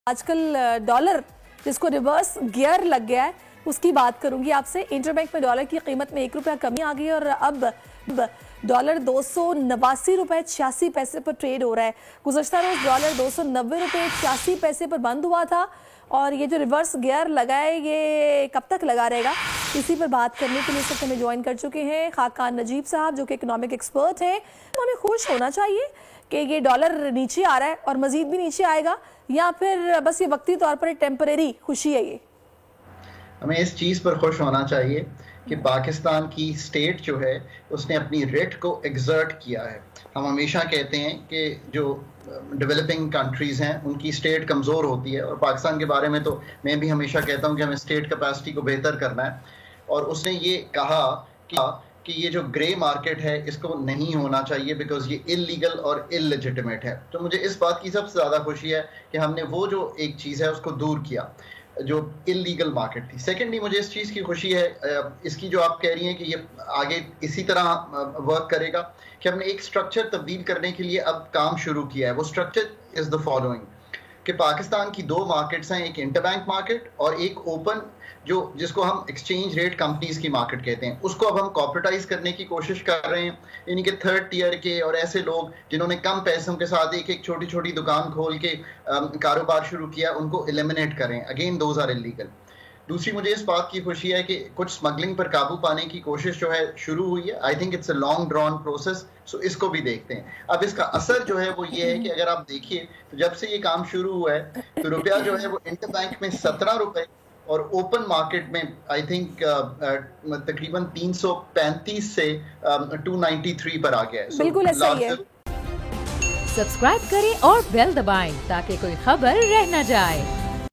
आजकल डॉलर जिसको reverse gear लग गया है उसकी बात करूंगी आपसे। इंटरबैंक में डॉलर की कीमत में ₹1 कमी आ गई और अब डॉलर 289 रुपए 86 पैसे पर ट्रेड हो रहा है। गुज़श्ता रोज डॉलर 290 रुपए 86 पैसे पर बंद हुआ था और ये जो रिवर्स गियर लगा है ये कब तक लगा रहेगा, इसी पर बात करने के लिए इस वक्त हमें ज्वाइन कर चुके हैं खाकान नजीब साहब जो कि इकोनॉमिक एक्सपर्ट हैं। हमें खुश होना चाहिए कि ये डॉलर नीचे आ रहा है और मजीद भी नीचे आएगा, या फिर बस ये वक्ती तौर पर टेम्परेरी खुशी है? ये हमें इस चीज़ पर खुश होना चाहिए कि पाकिस्तान की स्टेट जो है उसने अपनी रेट को एग्जर्ट किया है। हम हमेशा कहते हैं कि जो डेवलपिंग कंट्रीज़ हैं उनकी स्टेट कमज़ोर होती है, और पाकिस्तान के बारे में तो मैं भी हमेशा कहता हूं कि हमें स्टेट कैपेसिटी को बेहतर करना है। और उसने ये कहा कि ये जो ग्रे मार्केट है इसको नहीं होना चाहिए बिकॉज ये इलीगल और इलेजिटिमेट है। तो मुझे इस बात की सबसे ज़्यादा खुशी है कि हमने वो जो एक चीज़ है उसको दूर किया जो इलीगल मार्केट थी। सेकेंडली मुझे इस चीज़ की खुशी है, इसकी जो आप कह रही हैं कि ये आगे इसी तरह वर्क करेगा, कि हमने एक स्ट्रक्चर तब्दील करने के लिए अब काम शुरू किया है। वो स्ट्रक्चर इज़ द फॉलोइंग कि पाकिस्तान की दो मार्केट्स हैं, एक इंटरबैंक मार्केट और एक ओपन जिसको हम एक्सचेंज रेट कंपनीज की मार्केट कहते हैं। उसको अब हम कॉर्पोरेटाइज करने की कोशिश कर रहे हैं, यानी कि थर्ड टियर के और ऐसे लोग जिन्होंने कम पैसों के साथ एक छोटी छोटी दुकान खोल के कारोबार शुरू किया उनको एलिमिनेट करें। Again those are illegal. दूसरी मुझे इस बात की खुशी है कि कुछ स्मगलिंग पर काबू पाने की कोशिश जो है शुरू हुई है। I think it's a long drawn process, so इसको भी देखते हैं। अब इसका असर जो है वो ये है कि अगर आप देखिए तो जब से ये काम शुरू हुआ है तो रुपया जो है वो इंटरबैंक में 17 रुपए और ओपन मार्केट में आई थिंक तकरीबन 335 से 293 पर आ गया है। बिल्कुल ऐसा ही है। सब्सक्राइब करें और बेल दबाएं ताकि कोई खबर रह न जाए।